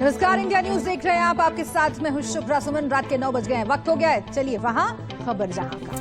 नमस्कार, India news देख रहे हैं आप। आपके साथ मैं हूं शुभ्रा सुमन। रात के 9 बज गए हैं, वक्त हो गया है, चलिए वहां खबर जहां का।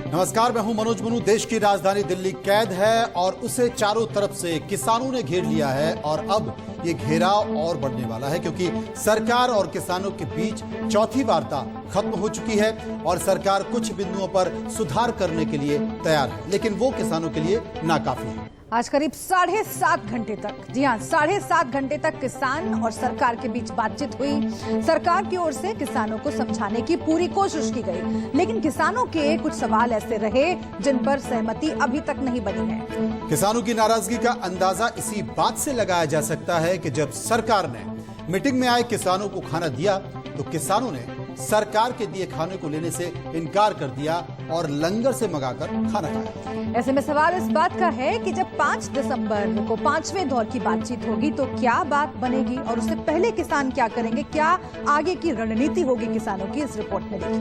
नमस्कार, मैं हूं मनोज मनु। देश की राजधानी दिल्ली कैद है और उसे चारों तरफ से किसानों ने घेर लिया है और अब ये घेराव और बढ़ने वाला है क्योंकि सरकार और किसानों के बीच चौथी वार्ता खत्म हो चुकी है और सरकार कुछ बिंदुओं पर सुधार करने के लिए तैयार है, लेकिन वो किसानों के लिए नाकाफी है। आज करीब 7.5 घंटे तक, जी हां, 7.5 घंटे तक किसान और सरकार के बीच बातचीत हुई। सरकार की ओर से किसानों को समझाने की पूरी कोशिश की गई, लेकिन किसानों के कुछ सवाल ऐसे रहे जिन पर सहमति अभी तक नहीं बनी है। किसानों की नाराजगी का अंदाजा इसी बात से लगाया जा सकता है कि जब सरकार ने मीटिंग में आए किसानों को खाना दिया तो किसानों ने सरकार के दिए खाने को लेने से इनकार कर दिया और लंगर से मंगाकर खाना खाया। ऐसे में सवाल इस बात का है कि जब 5 दिसंबर को 5वें दौर की बातचीत होगी तो क्या बात बनेगी और उससे पहले किसान क्या करेंगे, क्या आगे की रणनीति होगी किसानों की, इस रिपोर्ट में देखिए।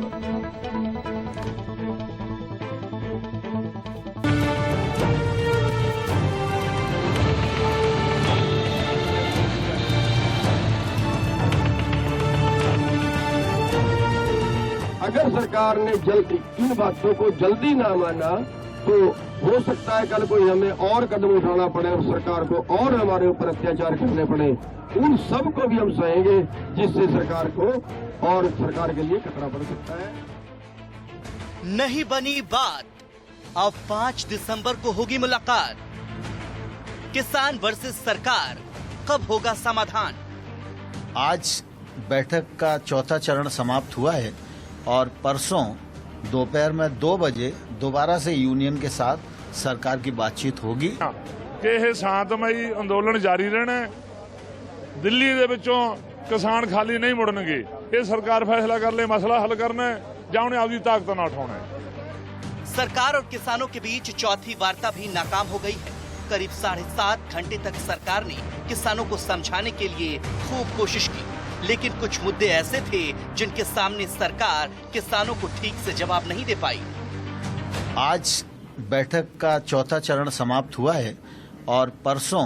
अगर सरकार ने जल्दी इन बातों को जल्दी ना माना तो हो सकता है कल कोई हमें और कदम उठाना पड़े और सरकार को और हमारे ऊपर अत्याचार करने पड़े। उन सब को भी हम सहेंगे जिससे सरकार को और सरकार के लिए खतरा बढ़ सकता है। नहीं बनी बात, अब 5 दिसंबर को होगी मुलाकात। किसान वर्सेस सरकार, कब होगा समाधान? आज बैठक का चौथा चरण समाप्त हुआ है और परसों दोपहर में 2 बजे दोबारा से यूनियन के साथ सरकार की बातचीत होगी कि यह शांतमई अंदोलन जारी रहना है। दिल्ली दे विचों किसान खाली नहीं मुड़नगे। ये सरकार फैसला कर ले मसला हल करना है या उन्हें आपकी ताकत ना उठाना है। सरकार और किसानों के बीच चौथी वार्ता भी नाकाम हो गई है। करीब 7.5 घंटे तक सरकार ने किसानों को समझाने के लिए खूब कोशिश की, लेकिन कुछ मुद्दे ऐसे थे जिनके सामने सरकार किसानों को ठीक से जवाब नहीं दे पाई। आज बैठक का चौथा चरण समाप्त हुआ है और परसों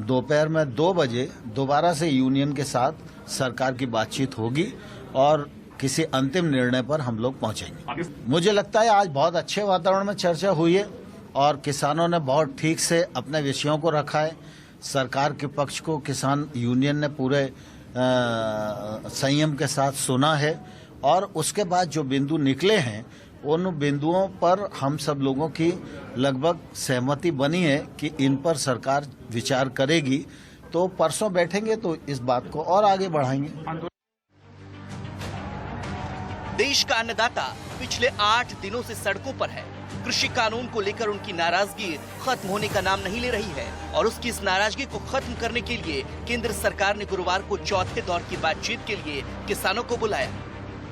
दोपहर में 2 बजे दोबारा से यूनियन के साथ सरकार की बातचीत होगी और किसी अंतिम निर्णय पर हम लोग पहुंचेंगे। मुझे लगता है आज बहुत अच्छे वातावरण में चर्चा हुई है और किसानों ने बहुत ठीक से अपने विषयों को रखा है। सरकार के पक्ष को किसान यूनियन ने पूरे संयम के साथ सुना है और उसके बाद जो बिंदु निकले हैं उन बिंदुओं पर हम सब लोगों की लगभग सहमति बनी है कि इन पर सरकार विचार करेगी। तो परसों बैठेंगे तो इस बात को और आगे बढ़ाएंगे। देश का अन्नदाता पिछले 8 दिनों से सड़कों पर है। कृषि कानून को लेकर उनकी नाराजगी खत्म होने का नाम नहीं ले रही है और उसकी इस नाराजगी को खत्म करने के लिए केंद्र सरकार ने गुरुवार को चौथे दौर की बातचीत के लिए किसानों को बुलाया।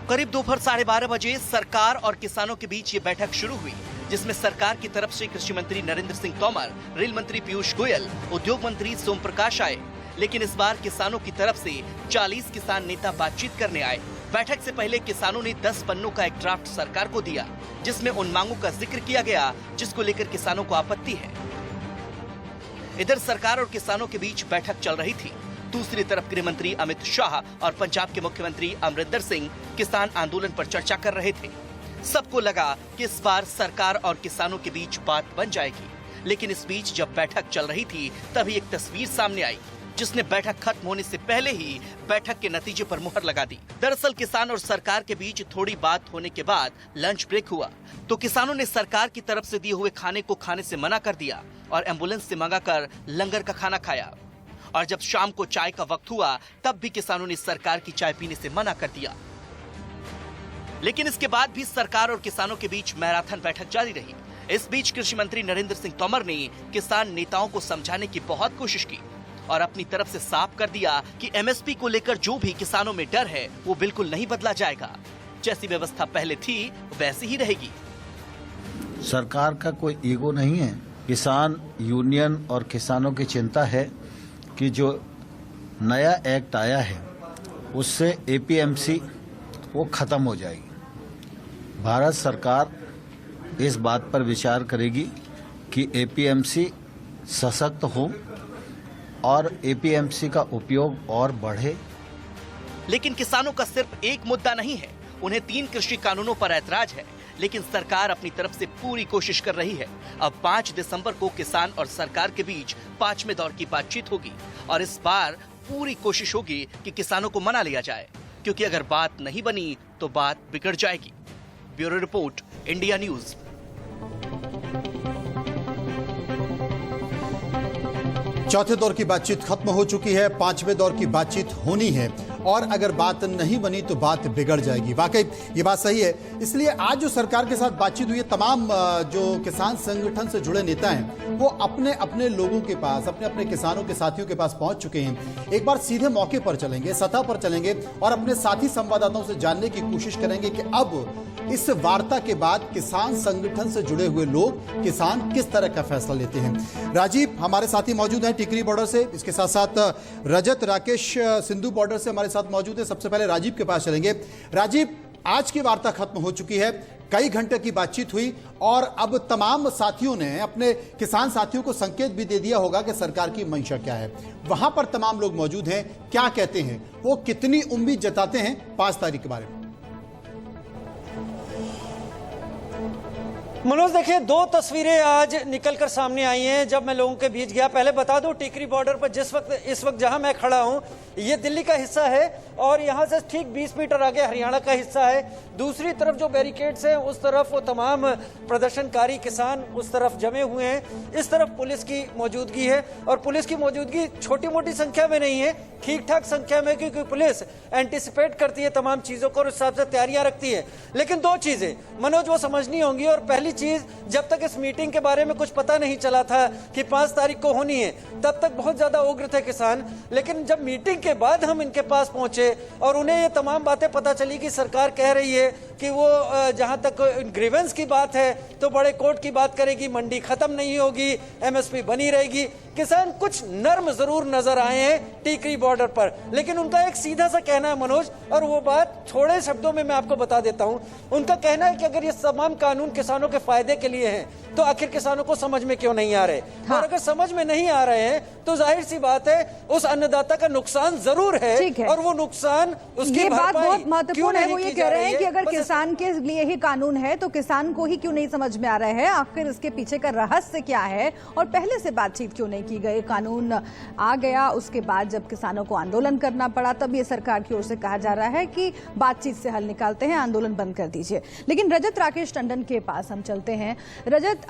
करीब दोपहर 12:30 बजे सरकार और किसानों के बीच ये बैठक शुरू हुई, जिसमें सरकार की तरफ से कृषि मंत्री नरेंद्र सिंह तोमर, रेल मंत्री पीयूष गोयल, उद्योग मंत्री सोम प्रकाश आए। लेकिन इस बार किसानों की तरफ से 40 किसान नेता बातचीत करने आए। बैठक से पहले किसानों ने 10 पन्नों का एक ड्राफ्ट सरकार को दिया, जिसमें उन मांगों का जिक्र किया गया जिसको लेकर किसानों को आपत्ति है। इधर सरकार और किसानों के बीच बैठक चल रही थी। दूसरी तरफ गृह मंत्री अमित शाह और पंजाब के मुख्यमंत्री अमरिंदर सिंह किसान आंदोलन पर चर्चा कर रहे थे। सबको लगा कि इस बार सरकार और किसानों के बीच बात बन जाएगी, लेकिन इस बीच जब बैठक चल रही थी तभी एक तस्वीर सामने आई जिसने बैठक खत्म होने से पहले ही बैठक के नतीजे पर मुहर लगा दी। दरअसल किसान और सरकार के बीच थोड़ी बात होने के बाद लंच ब्रेक हुआ तो किसानों ने सरकार की तरफ से दिए हुए खाने को खाने से मना कर दिया और एम्बुलेंस से मंगाकर लंगर का खाना खाया। और जब शाम को चाय का वक्त हुआ तब भी किसानों ने सरकार की चाय पीने से मना कर दिया। लेकिन इसके बाद भी सरकार और किसानों के बीच मैराथन बैठक जारी रही। इस बीच कृषि मंत्री नरेंद्र सिंह तोमर ने किसान नेताओं को समझाने की बहुत कोशिश की और अपनी तरफ से साफ कर दिया कि एमएसपी को लेकर जो भी किसानों में डर है वो बिल्कुल नहीं बदला जाएगा। जैसी व्यवस्था पहले थी वैसी ही रहेगी। सरकार का कोई ईगो नहीं है। किसान यूनियन और किसानों की चिंता है कि जो नया एक्ट आया है उससे एपीएमसी वो खत्म हो जाएगी। भारत सरकार इस बात पर विचार करेगी कि एपीएमसी सशक्त हो और एपीएमसी का उपयोग और बढ़े लेकिन किसानों का सिर्फ एक मुद्दा नहीं है, उन्हें 3 कृषि कानूनों पर ऐतराज है। लेकिन सरकार अपनी तरफ से पूरी कोशिश कर रही है। अब 5 दिसंबर को किसान और सरकार के बीच 5वें दौर की बातचीत होगी और इस बार पूरी कोशिश होगी कि किसानों को मना लिया जाए, क्योंकि अगर बात नहीं बनी तो बात बिगड़ जाएगी। Bureau report, India news. चौथे दौर की बातचीत खत्म हो चुकी है, 5वें दौर की बातचीत होनी है और अगर बात नहीं बनी तो बात बिगड़ जाएगी। वाकई ये बात सही है। इसलिए आज जो सरकार के साथ बातचीत हुई है, तमाम जो किसान संगठन से जुड़े नेता हैं वो अपने अपने लोगों के पास, अपने अपने किसानों के साथियों के पास पहुंच चुके हैं। एक बार सीधे मौके पर चलेंगे, सतह पर चलेंगे और अपने साथी संवाददाताओं से जानने की कोशिश करेंगे कि अब इस वार्ता के बाद किसान संगठन से जुड़े हुए लोग, किसान किस तरह का फैसला लेते हैं। राजीव हमारे साथी मौजूद हैं टिकरी बॉर्डर से, इसके साथ साथ रजत राकेश सिंधु बॉर्डर से हमारे साथ मौजूद है। सबसे पहले राजीव के पास चलेंगे। राजीव, आज की वार्ता खत्म हो चुकी है, कई घंटे की बातचीत हुई और अब तमाम साथियों ने अपने किसान साथियों को संकेत भी दे दिया होगा कि सरकार की मंशा क्या है। वहां पर तमाम लोग मौजूद हैं, क्या कहते हैं, वो कितनी उम्मीद जताते हैं 5 तारीख के बारे में? मनोज, देखिए 2 तस्वीरें आज निकलकर सामने आई हैं जब मैं लोगों के बीच गया। पहले बता दूं, टिकरी बॉर्डर पर इस वक्त जहां मैं खड़ा हूं, ये दिल्ली का हिस्सा है और यहां से ठीक 20 मीटर आगे हरियाणा का हिस्सा है। दूसरी तरफ जो बैरिकेड्स हैं उस तरफ वो तमाम प्रदर्शनकारी किसान उस तरफ जमे हुए हैं। इस तरफ पुलिस की मौजूदगी है और पुलिस की मौजूदगी छोटी मोटी संख्या में नहीं है, ठीक ठाक संख्या में, क्योंकि पुलिस एंटिसिपेट करती है तमाम चीजों को और उस हिसाब से तैयारियां रखती है। लेकिन 2 चीजें मनोज वो समझनी होंगी। और पहली चीज, जब तक इस मीटिंग के बारे में कुछ पता नहीं चला था कि 5 तारीख को होनी है, तब तक बहुत ज्यादा उग्र थे किसान। लेकिन जब मीटिंग के बाद हम इनके पास पहुंचे और उन्हें ये तमाम बातें पता चली कि सरकार कह रही है कि वो जहां तक ग्रीवेंस की बात है तो बड़े कोर्ट की बात करेगी, मंडी खत्म नहीं होगी, एमएसपी बनी रहेगी, किसान कुछ नर्म जरूर नजर आए हैं टिकरी बॉर्डर पर। लेकिन उनका एक सीधा सा कहना है मनोज, और वो बात थोड़े शब्दों में मैं आपको बता देता हूं। उनका कहना है कि अगर ये तमाम कानून किसानों के फायदे के लिए हैं तो आखिर किसानों को समझ में क्यों नहीं आ रहे। हाँ। और अगर समझ में नहीं आ रहे हैं तो जाहिर सी बात है उस अन्नदाता का नुकसान जरूर है और वो नुकसान उसकी ये बात बहुत महत्वपूर्ण है। वो ये कह रहे हैं कि अगर किसान के लिए ही कानून है तो किसान को ही क्यों नहीं समझ में आ रहा है, आखिर इसके पीछे का रहस्य क्या है और पहले से बातचीत क्यों नहीं की गई। कानून आ गया, उसके बाद जब किसानों को आंदोलन करना पड़ा तब ये सरकार की ओर से कहा जा रहा है कि बातचीत से हल निकालते हैं, आंदोलन बंद कर दीजिए। लेकिन रजत राकेश टंडन के पास हम चलते हैं। रजत,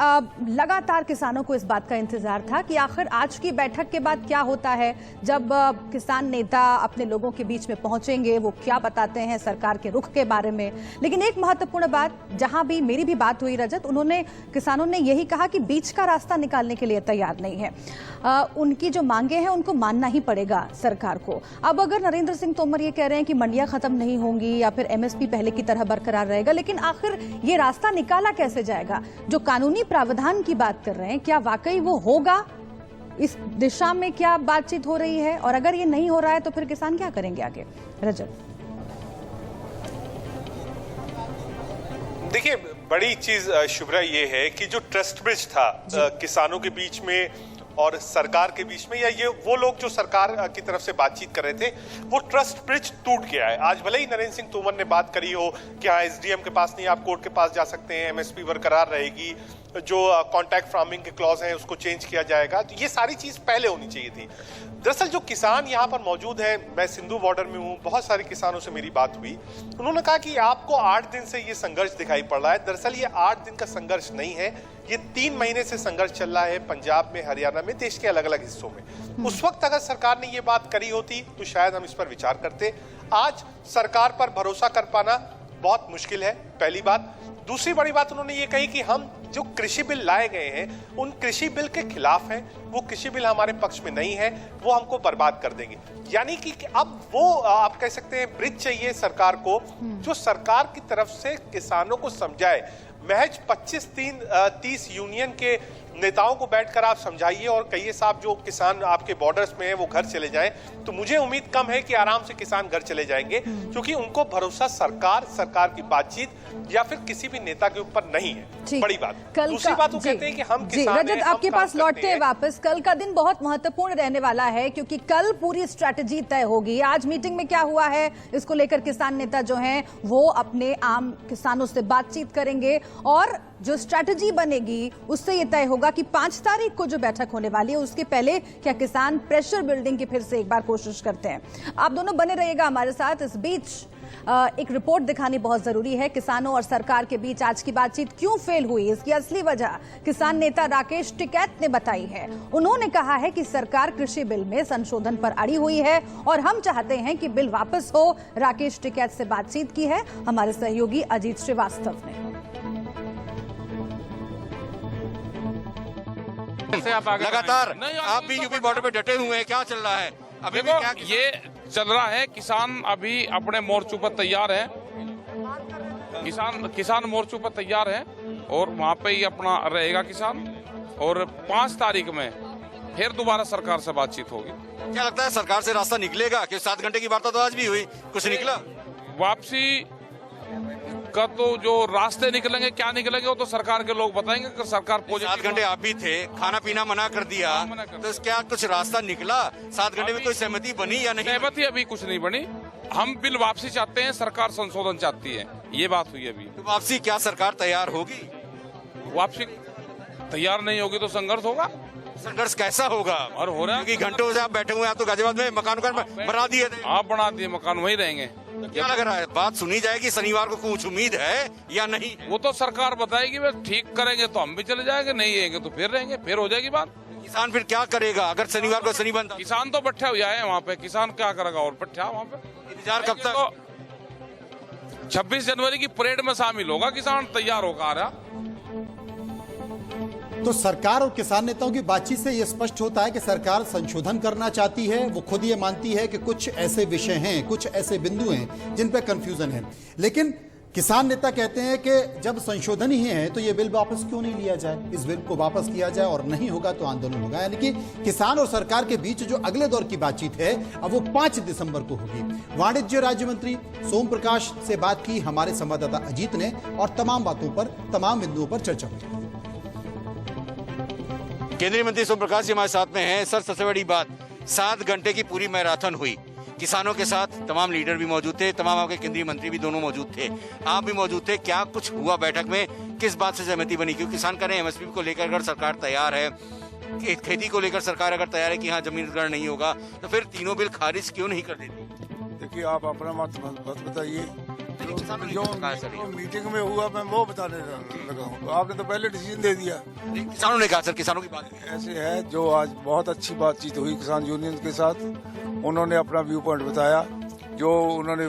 लगातार किसानों को इस बात का इंतजार था कि आखिर आज की बैठक के बाद क्या होता है, जब किसान नेता अपने लोगों के बीच में पहुंचेंगे, वो क्या बताते हैं सरकार के रुख के बारे में। लेकिन एक महत्वपूर्ण बात, जहां भी मेरी भी बात हुई रजत, किसानों ने यही कहा कि बीच का रास्ता निकालने के लिए तैयार नहीं है। उनकी जो मांगे हैं उनको मानना ही पड़ेगा सरकार को। अब अगर नरेंद्र सिंह तोमर ये कह रहे हैं कि मंडियां खत्म नहीं होंगी या फिर एमएसपी पहले की तरह बरकरार रहेगा, लेकिन आखिर ये रास्ता निकाला कैसे जाएगा? जो कानूनी प्रावधान की बात कर रहे हैं, क्या वाकई वो होगा? इस दिशा में क्या बातचीत हो रही है? और अगर ये नहीं हो रहा है तो फिर किसान क्या करेंगे आगे? रजत, देखिए, बड़ी चीज शुभ्रा ये है कि जो ट्रस्ट ब्रिज था किसानों के बीच में और सरकार के बीच में, या ये वो लोग जो सरकार की तरफ से बातचीत कर रहे थे, वो ट्रस्ट ब्रिज टूट गया है। आज भले ही नरेंद्र सिंह तोमर ने बात करी हो कि हाँ एसडीएम के पास नहीं, आप कोर्ट के पास जा सकते हैं, एमएसपी बरकरार रहेगी, जो कॉन्ट्रैक्ट फार्मिंग के क्लॉज हैं उसको चेंज किया जाएगा, तो ये सारी चीज पहले होनी चाहिए थी। दरअसल जो किसान यहाँ पर मौजूद हैं, मैं सिंधु बॉर्डर में हूँ, बहुत सारे किसानों से मेरी बात हुई, उन्होंने कहा कि आपको 8 दिन से ये संघर्ष दिखाई पड़ रहा है। दरअसल ये 8 दिन का संघर्ष नहीं है, ये 3 महीने से संघर्ष चल रहा है पंजाब में, हरियाणा में, देश के अलग अलग हिस्सों में। उस वक्त अगर सरकार ने ये बात करी होती तो शायद हम इस पर विचार करते। आज सरकार पर भरोसा कर पाना बहुत मुश्किल है, पहली बात। दूसरी बड़ी बात उन्होंने ये कही कि हम जो कृषि बिल लाए गए हैं उन कृषि बिल के खिलाफ हैं, वो कृषि बिल हमारे पक्ष में नहीं है, वो हमको बर्बाद कर देंगे। यानी कि अब वो आप कह सकते हैं ब्रिज चाहिए सरकार को, जो सरकार की तरफ से किसानों को समझाए। महज 25-30 यूनियन के नेताओं को बैठकर आप समझाइए और कहिए साहब जो किसान आपके बॉर्डर्स में है वो घर चले जाएं, तो मुझे उम्मीद कम है कि आराम से किसान घर चले जाएंगे, क्योंकि उनको भरोसा सरकार की बातचीत या फिर किसी भी नेता के ऊपर नहीं है। बड़ी बात। दूसरी बात वो कहते हैं कि हम किसान हैं, रजत, हम आपके काम पास करते लौटते हैं हैं। वापस। कल का दिन बहुत महत्वपूर्ण रहने वाला है, क्योंकि कल पूरी स्ट्रैटेजी तय होगी। आज मीटिंग में क्या हुआ है इसको लेकर किसान नेता जो हैं वो अपने आम किसानों से बातचीत करेंगे, और जो स्ट्रैटेजी बनेगी उससे ये तय होगा कि 5 तारीख को जो बैठक होने वाली है उसके पहले क्या किसान प्रेशर बिल्डिंग की फिर से एक बार कोशिश करते हैं। आप दोनों बने रहिएगा हमारे साथ। इस बीच एक रिपोर्ट दिखानी बहुत जरूरी है। किसानों और सरकार के बीच आज की बातचीत क्यों फेल हुई, इसकी असली वजह किसान नेता राकेश टिकैत ने बताई है। उन्होंने कहा है कि सरकार कृषि बिल में संशोधन पर अड़ी हुई है और हम चाहते हैं कि बिल वापस हो। राकेश टिकैत से बातचीत की है हमारे सहयोगी अजीत श्रीवास्तव ने। लगातार आप भी यूपी बॉर्डर पे डटे हुए हैं, क्या चल रहा है अभी भी? क्या ये चल रहा है, किसान अभी अपने मोर्चों पर तैयार है, किसान मोर्चों पर तैयार है और वहाँ पे ही अपना रहेगा किसान। और 5 तारीख में फिर दोबारा सरकार से बातचीत होगी। क्या लगता है सरकार से रास्ता निकलेगा? कि 7 घंटे की वार्ता तो आज भी हुई, कुछ निकला? वापसी का तो जो रास्ते निकलेंगे, क्या निकलेंगे, वो तो सरकार के लोग बताएंगे। कि सरकार 7 घंटे आप भी थे, खाना पीना मना कर दिया, तो क्या कुछ रास्ता निकला? 7 घंटे में कोई सहमति बनी या नहीं? सहमति अभी कुछ नहीं बनी। हम बिल वापसी चाहते हैं, सरकार संशोधन चाहती है, ये बात हुई अभी। तो वापसी क्या सरकार तैयार होगी? वापसी तैयार नहीं होगी तो संघर्ष होगा। संघर्ष कैसा होगा? और हो रहा है, क्योंकि घंटों से आप बैठे हुए हैं, आप तो गाजियाबाद में मकान बना दिए थे। आप बना दिए मकान, वहीं रहेंगे। तो क्या लग रहा है, बात सुनी जाएगी शनिवार को? कुछ उम्मीद है या नहीं? वो तो सरकार बताएगी, बस ठीक करेंगे तो हम भी चले जाएंगे, नहीं रहेंगे तो फिर रहेंगे, फिर हो जाएगी बात। किसान फिर क्या करेगा अगर शनिवार को शनि बंद? किसान तो बैठे हुए हैं वहाँ पे, किसान क्या करेगा और बैठा वहाँ पे। इंतजार कब तक? 26 जनवरी की परेड में शामिल होगा किसान, तैयार होकर आ रहा। तो सरकार और किसान नेताओं की बातचीत से यह स्पष्ट होता है कि सरकार संशोधन करना चाहती है। वो खुद ये मानती है कि कुछ ऐसे विषय हैं, कुछ ऐसे बिंदु हैं जिन पर कंफ्यूजन है। लेकिन किसान नेता कहते हैं कि जब संशोधन ही है तो ये बिल वापस क्यों नहीं लिया जाए, इस बिल को वापस किया जाए, और नहीं होगा तो आंदोलन होगा। यानी कि किसान और सरकार के बीच जो अगले दौर की बातचीत है अब वो 5 दिसंबर को होगी। वाणिज्य राज्य मंत्री सोम प्रकाश से बात की हमारे संवाददाता अजीत ने, और तमाम बातों पर, तमाम बिंदुओं पर चर्चा हुई। केंद्रीय मंत्री सोम प्रकाश जी हमारे साथ में हैं। सर, सबसे बड़ी बात, 7 घंटे की पूरी मैराथन हुई, किसानों के साथ तमाम लीडर भी मौजूद थे, तमाम आपके केंद्रीय मंत्री भी दोनों मौजूद थे, आप भी मौजूद थे। क्या कुछ हुआ बैठक में? किस बात से सहमति बनी? क्योंकि किसान कह रहे हैं एमएसपी को लेकर अगर सरकार तैयार है, खेती को लेकर सरकार अगर तैयार है कि हाँ जमीन अधिग्रहण नहीं होगा, तो फिर तीनों बिल खारिज क्यों नहीं कर देती? देखिए, आप अपना मत बताइए। जो मीटिंग में हुआ मैं वो बताने लगा हूँ। आपने तो पहले डिसीजन दे दिया। किसानों ने कहा सर, किसानों की बात ऐसे है, जो आज बहुत अच्छी बातचीत हुई किसान यूनियन के साथ, उन्होंने अपना व्यू पॉइंट बताया। जो उन्होंने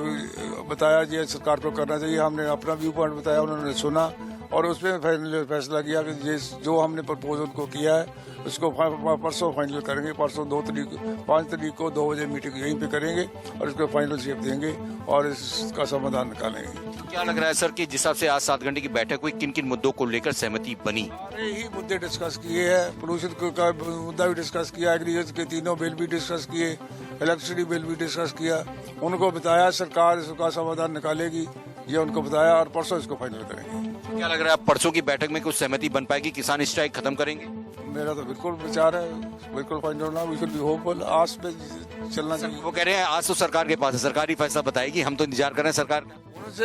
बताया ये सरकार को करना चाहिए, हमने अपना व्यू पॉइंट बताया, उन्होंने सुना और उसमें फैसला किया कि ये जो हमने प्रपोजल को किया है उसको परसों फाइनल करेंगे। परसों 5 तारीख को 2 बजे मीटिंग यहीं पे करेंगे और इसको फाइनल शेप देंगे और इसका समाधान निकालेंगे। तो क्या लग रहा है सर कि जिस हिसाब से आज 7 घंटे की बैठक हुई, किन किन मुद्दों को लेकर सहमति बनी? सारे ही मुद्दे डिस्कस किए हैं। पोल्यूशन का मुद्दा भी डिस्कस किया, एग्रीकल्चर के 3 बिल भी डिस्कस किए, इलेक्ट्रिसिटी बिल भी डिस्कस किया। उनको बताया सरकार इसका समाधान निकालेगी, ये उनको बताया और परसों इसको फाइनल करेंगे। क्या लग रहा है परसों की बैठक में कुछ सहमति बन पाएगी? किसान स्ट्राइक खत्म करेंगे? मेरा तो बिल्कुल विचार है, बिल्कुल फाइनल होना, वी शुड बी होपफुल, आस पे चलना चाहिए। वो कह रहे हैं आज तो सरकार के पास है, सरकारी फैसला बताएगी, हम तो इंतजार कर रहे हैं सरकार का।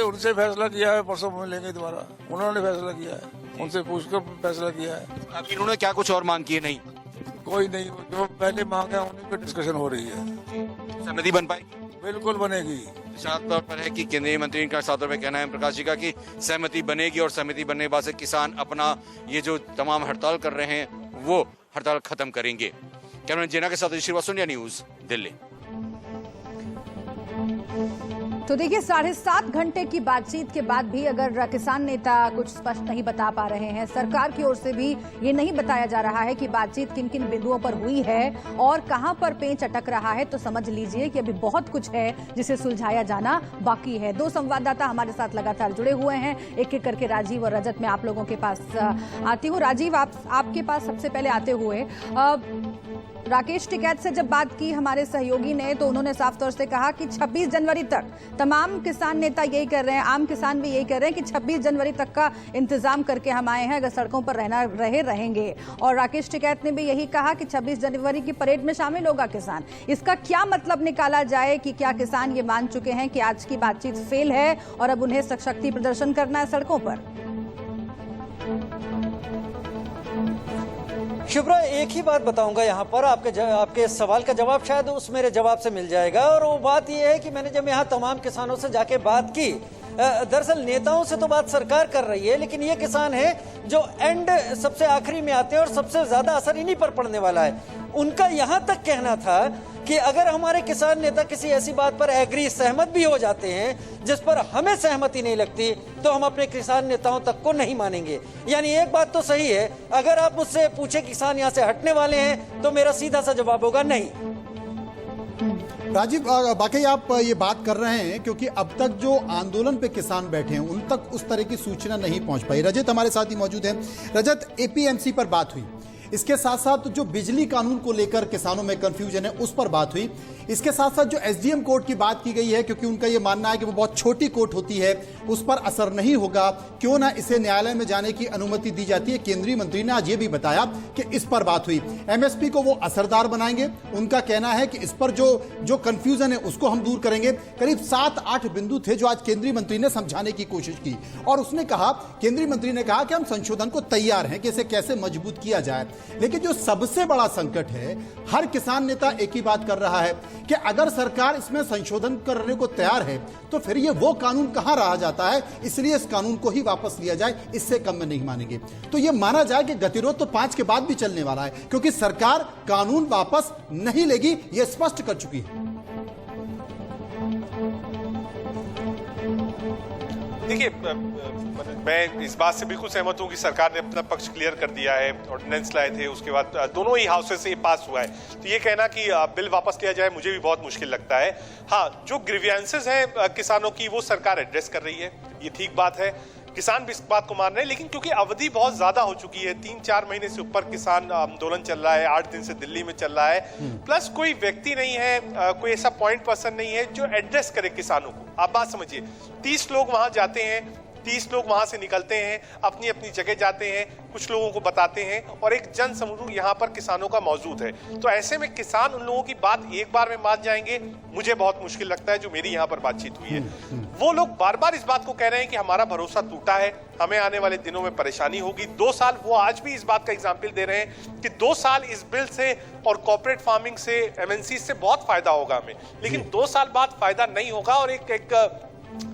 उनसे फैसला किया है, परसों मिलेंगे दोबारा। उन्होंने फैसला किया है, उनसे पूछकर फैसला किया है। अब इन्होंने क्या कुछ और मांग की है? नहीं, कोई नहीं, जो पहले मांग है उन्हीं पे डिस्कशन हो रही है। सहमति बन पाएगी? बिल्कुल बनेगी। साफ तौर पर है कि केंद्रीय मंत्री का साफ तौर पर कहना है प्रकाश जी का कि सहमति बनेगी और सहमति बनने के बाद से किसान अपना ये जो तमाम हड़ताल कर रहे हैं वो हड़ताल खत्म करेंगे। कैमरामैन जेना के साथ श्रीवास्तव, इंडिया न्यूज, दिल्ली। तो देखिए 7.5 घंटे की बातचीत के बाद भी अगर किसान नेता कुछ स्पष्ट नहीं बता पा रहे हैं, सरकार की ओर से भी ये नहीं बताया जा रहा है कि बातचीत किन किन बिंदुओं पर हुई है और कहां पर पेंच अटक रहा है, तो समझ लीजिए कि अभी बहुत कुछ है जिसे सुलझाया जाना बाकी है। 2 संवाददाता हमारे साथ लगातार जुड़े हुए हैं, एक एक करके राजीव और रजत मैं आप लोगों के पास आती हूँ। राजीव, आपके पास सबसे पहले आते हुए राकेश टिकैत से जब बात की हमारे सहयोगी ने, तो उन्होंने साफ तौर से कहा कि 26 जनवरी तक तमाम किसान नेता यही कर रहे हैं, आम किसान भी यही कर रहे हैं कि 26 जनवरी तक का इंतजाम करके हम आए हैं, अगर सड़कों पर रहेंगे। और राकेश टिकैत ने भी यही कहा कि 26 जनवरी की परेड में शामिल होगा किसान। इसका क्या मतलब निकाला जाए कि क्या किसान ये मान चुके हैं कि आज की बातचीत फेल है और अब उन्हें शक्ति प्रदर्शन करना है सड़कों पर? शुभ्रा, एक ही बात बताऊंगा यहाँ पर, आपके सवाल का जवाब शायद उस मेरे जवाब से मिल जाएगा। और वो बात ये है कि मैंने जब यहाँ तमाम किसानों से जाके बात की, दरअसल नेताओं से तो बात सरकार कर रही है, लेकिन ये किसान है जो एंड सबसे आखिरी में आते हैं और सबसे ज्यादा असर इन्हीं पर पड़ने वाला है। उनका यहाँ तक कहना था कि अगर हमारे किसान नेता किसी ऐसी बात पर एग्री, सहमत भी हो जाते हैं जिस पर हमें सहमति नहीं लगती, तो हम अपने किसान नेताओं तक को नहीं मानेंगे। यानी एक बात तो सही है, अगर आप मुझसे पूछे किसान यहाँ से हटने वाले हैं, तो मेरा सीधा सा जवाब होगा नहीं। राजीव, बाकी आप ये बात कर रहे हैं क्योंकि अब तक जो आंदोलन पे किसान बैठे हैं उन तक उस तरह की सूचना नहीं पहुंच पाई। रजत हमारे साथ ही मौजूद है। रजत, एपीएमसी पर बात हुई, इसके साथ साथ जो बिजली कानून को लेकर किसानों में कंफ्यूजन है उस पर बात हुई, इसके साथ साथ जो एसडीएम कोर्ट की बात की गई है क्योंकि उनका यह मानना है कि वो बहुत छोटी कोर्ट होती है, उस पर असर नहीं होगा, क्यों ना इसे न्यायालय में जाने की अनुमति दी जाती है। केंद्रीय मंत्री ने आज ये भी बताया कि इस पर बात हुई। एमएसपी को वो असरदार बनाएंगे, उनका कहना है कि इस पर जो कंफ्यूजन है उसको हम दूर करेंगे। करीब 7-8 बिंदु थे जो आज केंद्रीय मंत्री ने समझाने की कोशिश की और उसने कहा, केंद्रीय मंत्री ने कहा कि हम संशोधन को तैयार हैं कि इसे कैसे मजबूत किया जाए। लेकिन जो सबसे बड़ा संकट है, हर किसान नेता एक ही बात कर रहा है कि अगर सरकार इसमें संशोधन करने को तैयार है तो फिर ये वो कानून कहां रहा जाता है, इसलिए इस कानून को ही वापस लिया जाए, इससे कम में नहीं मानेंगे। तो ये माना जाए कि गतिरोध तो 5 के बाद भी चलने वाला है क्योंकि सरकार कानून वापस नहीं लेगी, ये स्पष्ट कर चुकी है। देखिए, मैं इस बात से बिल्कुल सहमत हूं कि सरकार ने अपना पक्ष क्लियर कर दिया है, ऑर्डिनेंस लाए थे, उसके बाद दोनों ही हाउसेस से ये पास हुआ है। तो ये कहना कि बिल वापस लिया जाए मुझे भी बहुत मुश्किल लगता है। हाँ, जो ग्रीवियंसेस हैं किसानों की वो सरकार एड्रेस कर रही है, ये ठीक बात है, किसान भी इस बात को मान रहे हैं। लेकिन क्योंकि अवधि बहुत ज्यादा हो चुकी है, 3-4 महीने से ऊपर किसान आंदोलन चल रहा है, 8 दिन से दिल्ली में चल रहा है, प्लस कोई व्यक्ति नहीं है, कोई ऐसा पॉइंट पर्सन नहीं है जो एड्रेस करे किसानों को। आप बात समझिए, 30 लोग वहां जाते हैं, 30 लोग वहां से निकलते हैं, अपनी अपनी जगह जाते हैं, कुछ लोगों को बताते हैं और एक जन समूह यहाँ पर किसानों का मौजूद है। तो ऐसे में किसान उन लोगों की बात एक बार में मान जाएंगे, मुझे बहुत मुश्किल लगता है। जो मेरी यहाँ पर बातचीत हुई है, वो लोग बार बार इस बात को कह रहे हैं कि हमारा भरोसा टूटा है, हमें आने वाले दिनों में परेशानी होगी। 2 साल, वो आज भी इस बात का एग्जाम्पल दे रहे हैं कि 2 साल इस बिल से और कॉर्पोरेट फार्मिंग से, एमएनसी से बहुत फायदा होगा हमें, लेकिन 2 साल बाद फायदा नहीं होगा। और एक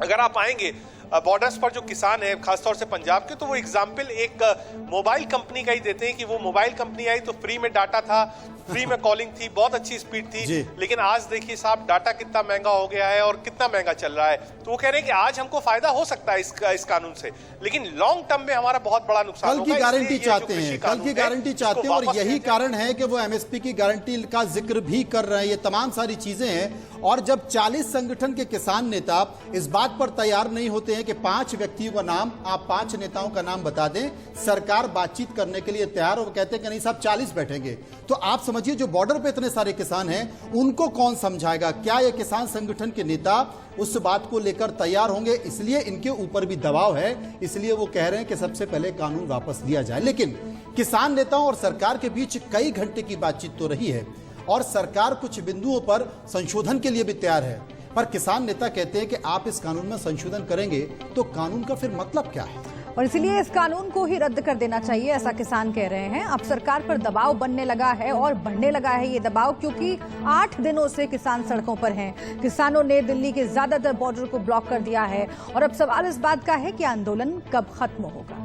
अगर आप आएंगे बॉर्डर्स पर जो किसान है खासतौर से पंजाब के, तो वो एग्जाम्पल एक मोबाइल कंपनी का ही देते हैं कि वो मोबाइल कंपनी आई तो फ्री में डाटा था, फ्री में कॉलिंग थी, बहुत अच्छी स्पीड थी, लेकिन आज देखिए साहब डाटा कितना महंगा हो गया है और कितना महंगा चल रहा है। तो वो कह रहे हैं कि आज हमको फायदा हो सकता है इस कानून से, लेकिन लॉन्ग टर्म में हमारा बहुत बड़ा नुकसान होगा। कल की गारंटी चाहते हैं, कल की गारंटी चाहते हैं और यही कारण है कि वो एमएसपी की गारंटी का जिक्र भी कर रहे हैं। ये तमाम सारी चीजें हैं और जब 40 संगठन के किसान नेता इस बात पर तैयार नहीं होते हैं कि 5 व्यक्तियों का नाम, आप 5 नेताओं का नाम बता दें, सरकार बातचीत करने के लिए तैयार, और कहते हैं कि नहीं साहब 40 बैठेंगे, तो आप समझिए जो बॉर्डर पे इतने सारे किसान हैं उनको कौन समझाएगा? क्या ये किसान संगठन के नेता उस बात को लेकर तैयार होंगे? इसलिए इनके ऊपर भी दबाव है, इसलिए वो कह रहे हैं कि सबसे पहले कानून वापस लिया जाए। लेकिन किसान नेताओं और सरकार के बीच कई घंटे की बातचीत तो रही है और सरकार कुछ बिंदुओं पर संशोधन के लिए भी तैयार है, पर किसान नेता कहते हैं कि आप इस कानून में संशोधन करेंगे तो कानून का फिर मतलब क्या है, और इसलिए इस कानून को ही रद्द कर देना चाहिए, ऐसा किसान कह रहे हैं। अब सरकार पर दबाव बनने लगा है और बढ़ने लगा है ये दबाव, क्योंकि 8 दिनों से किसान सड़कों पर हैं। किसानों ने दिल्ली के ज्यादातर बॉर्डर को ब्लॉक कर दिया है और अब सवाल इस बात का है कि आंदोलन कब खत्म होगा।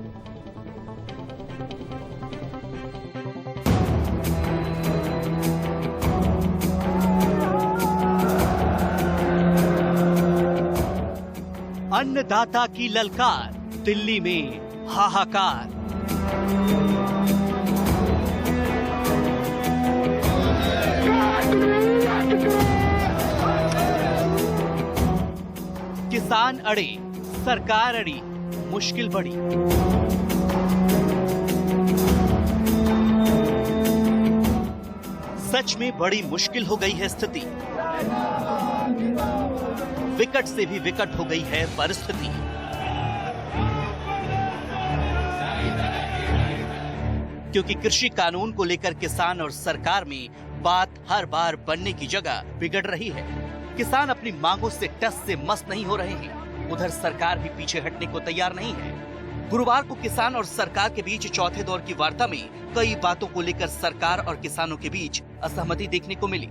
अन्नदाता की ललकार, दिल्ली में हाहाकार। किसान अड़े, सरकार अड़ी, मुश्किल बढ़ी। सच में बड़ी मुश्किल हो गई है स्थिति। विकट से भी विकट हो गई है परिस्थिति। क्योंकि कृषि कानून को लेकर किसान और सरकार में बात हर बार बनने की जगह बिगड़ रही है। किसान अपनी मांगों से टस से मस नहीं हो रहे हैं, उधर सरकार भी पीछे हटने को तैयार नहीं है। गुरुवार को किसान और सरकार के बीच चौथे दौर की वार्ता में कई बातों को लेकर सरकार और किसानों के बीच असहमति देखने को मिली।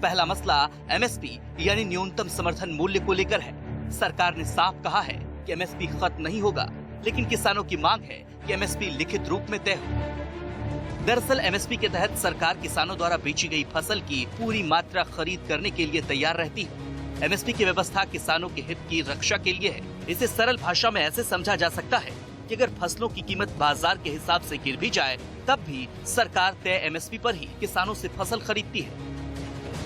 पहला मसला एमएसपी यानी न्यूनतम समर्थन मूल्य को लेकर है। सरकार ने साफ कहा है कि एमएसपी खत्म नहीं होगा, लेकिन किसानों की मांग है कि एमएसपी लिखित रूप में तय हो। दरअसल एमएसपी के तहत सरकार किसानों द्वारा बेची गई फसल की पूरी मात्रा खरीद करने के लिए तैयार रहती है। एमएसपी की व्यवस्था किसानों के हित की रक्षा के लिए है। इसे सरल भाषा में ऐसे समझा जा सकता है कि अगर फसलों की कीमत बाजार के हिसाब से गिर भी जाए, तब भी सरकार तय एमएसपी पर ही किसानों से फसल खरीदती है।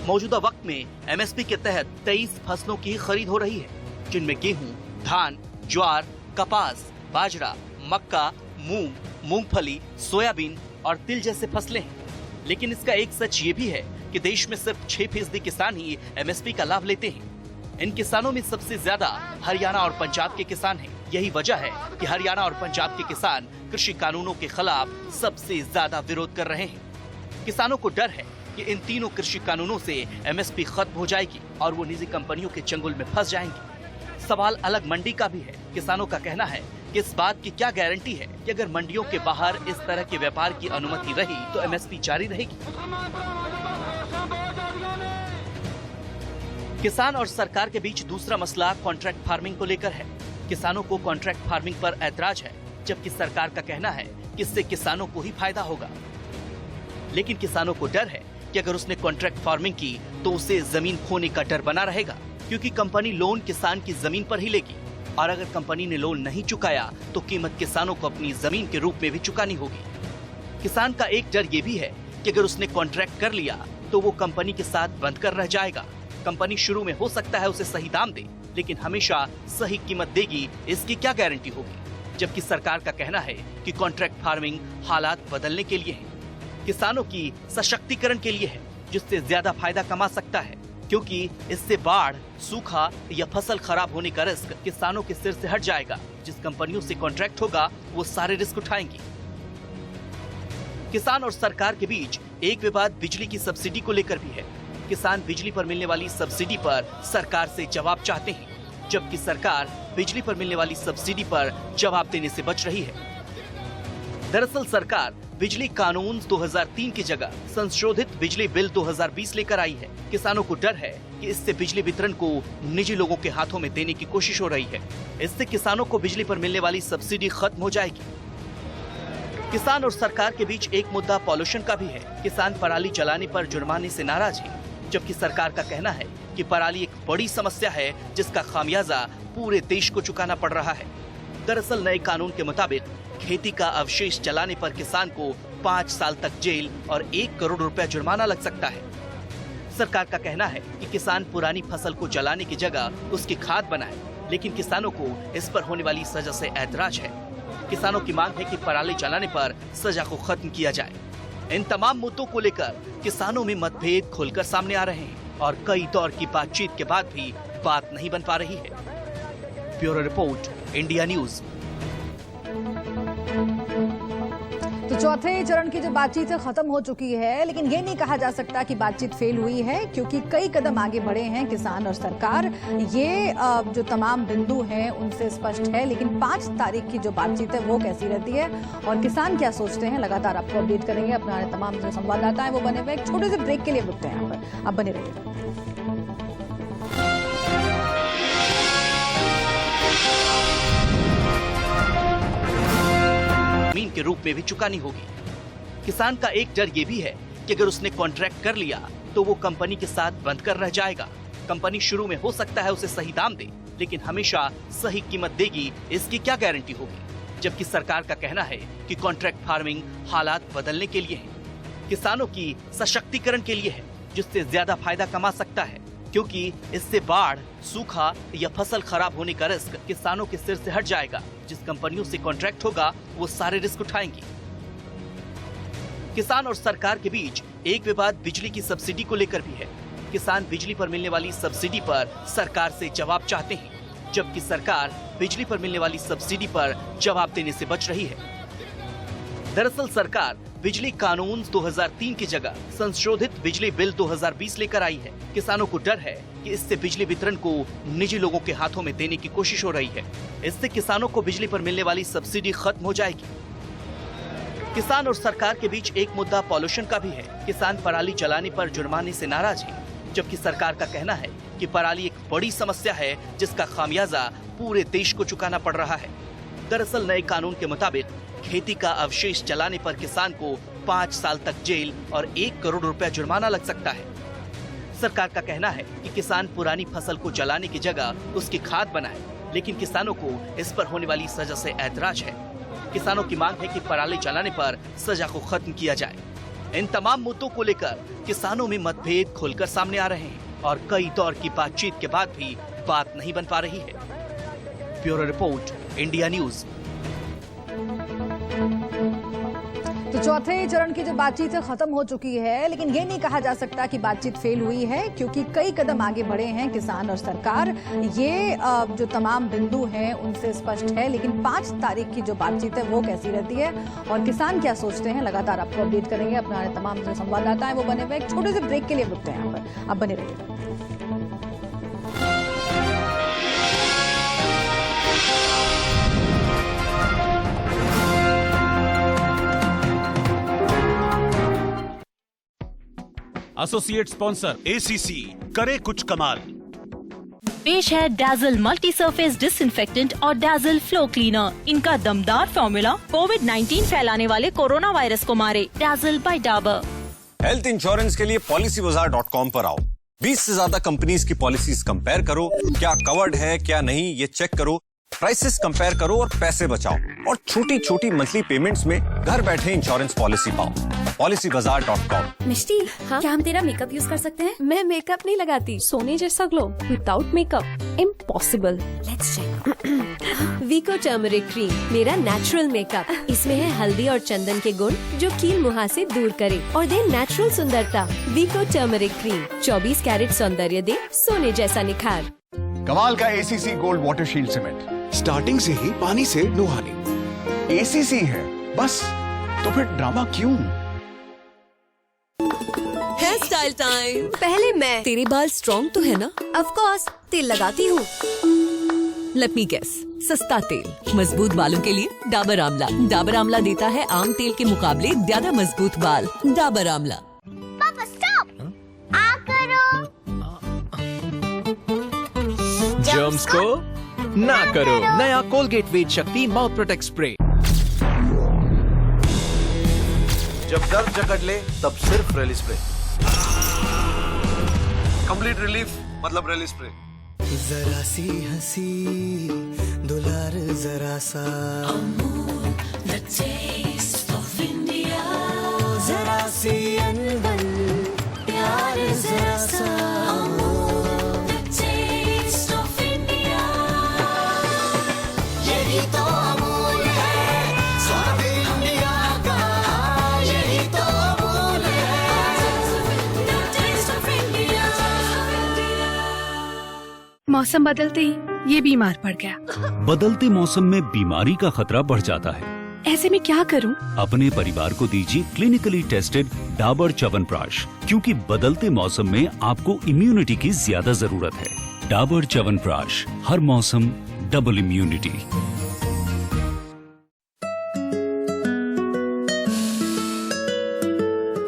मौजूदा वक्त में एमएसपी के तहत 23 फसलों की खरीद हो रही है, जिनमें गेहूं, धान, ज्वार, कपास, बाजरा, मक्का, मूंग, मूंगफली, सोयाबीन और तिल जैसे फसलें हैं। लेकिन इसका एक सच ये भी है कि देश में सिर्फ 6% किसान ही एमएसपी का लाभ लेते हैं। इन किसानों में सबसे ज्यादा हरियाणा और पंजाब के किसान हैं। यही वजह है कि हरियाणा और पंजाब के किसान कृषि कानूनों के खिलाफ सबसे ज्यादा विरोध कर रहे हैं। किसानों को डर है कि इन तीनों कृषि कानूनों से एमएसपी खत्म हो जाएगी और वो निजी कंपनियों के चंगुल में फंस जाएंगे। सवाल अलग मंडी का भी है। किसानों का कहना है कि इस बात की क्या गारंटी है कि अगर मंडियों के बाहर इस तरह के व्यापार की अनुमति रही तो एमएसपी जारी रहेगी। किसान और सरकार के बीच दूसरा मसला कॉन्ट्रैक्ट फार्मिंग को लेकर है। किसानों को कॉन्ट्रैक्ट फार्मिंग पर ऐतराज है, जबकि सरकार का कहना है कि इससे किसानों को ही फायदा होगा। लेकिन किसानों को डर है कि अगर उसने कॉन्ट्रैक्ट फार्मिंग की तो उसे जमीन खोने का डर बना रहेगा, क्योंकि कंपनी लोन किसान की जमीन पर ही लेगी और अगर कंपनी ने लोन नहीं चुकाया तो कीमत किसानों को अपनी जमीन के रूप में भी चुकानी होगी। किसान का एक डर ये भी है कि अगर उसने कॉन्ट्रैक्ट कर लिया तो वो कंपनी के साथ बंद कर रह जाएगा। कंपनी शुरू में हो सकता है उसे सही दाम दे, लेकिन हमेशा सही कीमत देगी, इसकी क्या गारंटी होगी। जबकि सरकार का कहना है कि कॉन्ट्रैक्ट फार्मिंग हालात बदलने के लिए है, किसानों की सशक्तिकरण के लिए है, जिससे ज्यादा फायदा कमा सकता है, क्योंकि इससे बाढ़, सूखा या फसल खराब होने का रिस्क किसानों के सिर से हट जाएगा। जिस कंपनियों से कॉन्ट्रैक्ट होगा वो सारे रिस्क उठाएंगी। किसान और सरकार के बीच एक विवाद बिजली की सब्सिडी को लेकर भी है। किसान बिजली पर मिलने वाली सब्सिडी पर सरकार से जवाब चाहते हैं, जबकि सरकार बिजली पर मिलने वाली सब्सिडी पर जवाब देने से बच रही है। दरअसल सरकार बिजली कानून 2003 की जगह संशोधित बिजली बिल 2020 लेकर आई है। किसानों को डर है कि इससे बिजली वितरण को निजी लोगों के हाथों में देने की कोशिश हो रही है। इससे किसानों को बिजली पर मिलने वाली सब्सिडी खत्म हो जाएगी। किसान और सरकार के बीच एक मुद्दा पॉल्यूशन का भी है। किसान पराली जलाने पर जुर्माने से नाराज है, जबकि सरकार का कहना है कि पराली एक बड़ी समस्या है जिसका खामियाजा पूरे देश को चुकाना पड़ रहा है। दरअसल नए कानून के मुताबिक खेती का अवशेष जलाने पर किसान को 5 साल तक जेल और 1 करोड़ रुपया जुर्माना लग सकता है। सरकार का कहना है कि किसान पुरानी फसल को जलाने की जगह उसकी खाद बनाए, लेकिन किसानों को इस पर होने वाली सजा से ऐतराज है। किसानों की मांग है कि पराली जलाने पर सजा को खत्म किया जाए। इन तमाम मुद्दों को लेकर किसानों में मतभेद खुलकर सामने आ रहे हैं और कई दौर की बातचीत के बाद भी बात नहीं बन पा रही है। Bureau report, India news. तो चौथे चरण की जो बातचीत है खत्म हो चुकी है, लेकिन ये नहीं कहा जा सकता कि बातचीत फेल हुई है, क्योंकि कई कदम आगे बढ़े हैं किसान और सरकार। ये जो तमाम बिंदु हैं उनसे स्पष्ट है, लेकिन 5 तारीख की जो बातचीत है वो कैसी रहती है और किसान क्या सोचते हैं, लगातार आपको अपडेट करेंगे। अपना तमाम जो संवाददाता है वो बने हुए। एक छोटे से ब्रेक के लिए रुकते हैं यहाँ पर, आप बने रहिए। जमीन के रूप में भी चुकानी होगी। किसान का एक डर ये भी है कि अगर उसने कॉन्ट्रैक्ट कर लिया तो वो कंपनी के साथ बंद कर रह जाएगा। कंपनी शुरू में हो सकता है उसे सही दाम दे, लेकिन हमेशा सही कीमत देगी, इसकी क्या गारंटी होगी? जबकि सरकार का कहना है कि कॉन्ट्रैक्ट फार्मिंग हालात बदलने के लिए है, किसानों की सशक्तिकरण के लिए है, जिससे ज्यादा फायदा कमा सकता है, क्योंकि इससे बाढ़, सूखा या फसल खराब होने का रिस्क किसानों के सिर से हट जाएगा। जिस कंपनियों से कॉन्ट्रैक्ट होगा वो सारे रिस्क उठाएंगी। किसान और सरकार के बीच एक विवाद बिजली की सब्सिडी को लेकर भी है। किसान बिजली पर मिलने वाली सब्सिडी पर सरकार से जवाब चाहते हैं, जबकि सरकार बिजली पर मिलने वाली सब्सिडी पर जवाब देने से बच रही है। दरअसल सरकार बिजली कानून 2003 की जगह संशोधित बिजली बिल 2020 लेकर आई है। किसानों को डर है कि इससे बिजली वितरण को निजी लोगों के हाथों में देने की कोशिश हो रही है। इससे किसानों को बिजली पर मिलने वाली सब्सिडी खत्म हो जाएगी। किसान और सरकार के बीच एक मुद्दा पॉल्यूशन का भी है। किसान पराली जलाने पर जुर्माने से नाराज है, जबकि सरकार का कहना है कि पराली एक बड़ी समस्या है जिसका खामियाजा पूरे देश को चुकाना पड़ रहा है। दरअसल नए कानून के मुताबिक खेती का अवशेष जलाने पर किसान को 5 साल तक जेल और 1 करोड़ रुपया जुर्माना लग सकता है। सरकार का कहना है कि किसान पुरानी फसल को जलाने की जगह उसकी खाद बनाए, लेकिन किसानों को इस पर होने वाली सजा से ऐतराज है। किसानों की मांग है कि पराली जलाने पर सजा को खत्म किया जाए। इन तमाम मुद्दों को लेकर किसानों में मतभेद खुलकर सामने आ रहे हैं और कई दौर की बातचीत के बाद भी बात नहीं बन पा रही है। Bureau report, India news. तो चौथे चरण की जो बातचीत है खत्म हो चुकी है, लेकिन ये नहीं कहा जा सकता कि बातचीत फेल हुई है, क्योंकि कई कदम आगे बढ़े हैं किसान और सरकार। ये जो तमाम बिंदु हैं उनसे स्पष्ट है, लेकिन 5 तारीख की जो बातचीत है वो कैसी रहती है और किसान क्या सोचते हैं, लगातार आपको अपडेट करेंगे। अपना तमाम जो संवाददाता है वो बने हुए। एक छोटे से ब्रेक के लिए रुकते हैं यहाँ पर, आप बने रहिए। एसोसिएट स्पॉन्सर एसीसी, करे कुछ कमाल। पेश है डैजल मल्टी सरफेस डिसइंफेक्टेंट और डैजल फ्लो क्लीनर। इनका दमदार फॉर्मूला कोविड-19 फैलाने वाले कोरोना वायरस को मारे। Dazzle by Dabur. Health insurance के लिए policybazaar.com पर आओ। 20 से ज्यादा कंपनीज की पॉलिसीज कंपेयर करो, क्या कवर्ड है क्या नहीं ये चेक करो, प्राइसेस कंपेयर करो और पैसे बचाओ, और छोटी छोटी मंथली पेमेंट्स में घर बैठे इंश्योरेंस पॉलिसी पाओ। policybazaar.com। मिष्टी, हाँ? क्या हम तेरा मेकअप यूज कर सकते हैं? मैं मेकअप नहीं लगाती। सोने जैसा glow without makeup impossible. Let's check. Vicco turmeric cream, मेरा नेचुरल मेकअप। इसमें है हल्दी और चंदन के गुण जो कील मुहासे दूर करे और दे नेचुरल सुंदरता। वीको टर्मरिक क्रीम 24 कैरेट सौंदर्य दे सोने जैसा निखार। कमाल का ACC gold water shield cement, starting से ही पानी से नुहानी। एसीसी है बस, तो फिर ड्रामा क्यों? Hair style time. पहले मैं। तेरे बाल स्ट्रॉन्ग तो है ना? ऑफ कोर्स, तेल लगाती हूँ। लेट मी गेस, सस्ता तेल मजबूत बालों के लिए डाबर आमला। डाबर आमला देता है आम तेल के मुकाबले ज्यादा मजबूत बाल। डाबर आमला। पापा स्टॉप, आ करो। जर्म्स को ना करो। नया कोलगेट वेट शक्ति माउथ प्रोटेक्ट स्प्रे। जब दर्द जकड़ ले तब सिर्फ रेली स्प्रे। कंप्लीट रिलीफ मतलब रेली स्प्रे। जरा सी हंसी दुलार जरा सा, the taste of India। जरा सी अनबन प्यार जरा सा, the taste of India। यही तो अमूल है स्वाद इंडिया का, यही तो अमूल है the taste of India। मौसम बदलते ही ये बीमार पड़ गया। बदलते मौसम में बीमारी का खतरा बढ़ जाता है। ऐसे में क्या करूं? अपने परिवार को दीजिए क्लिनिकली टेस्टेड डाबर च्यवनप्राश, क्योंकि बदलते मौसम में आपको इम्यूनिटी की ज्यादा जरूरत है। डाबर च्यवनप्राश, हर मौसम डबल इम्यूनिटी।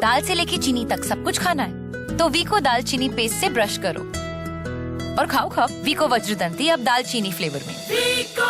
दाल से लेके चीनी तक सब कुछ खाना है तो वीको दालचीनी पेस्ट से ब्रश करो और खाओ खाओ वीको वज्रदंती अब दालचीनी फ्लेवर में। वीको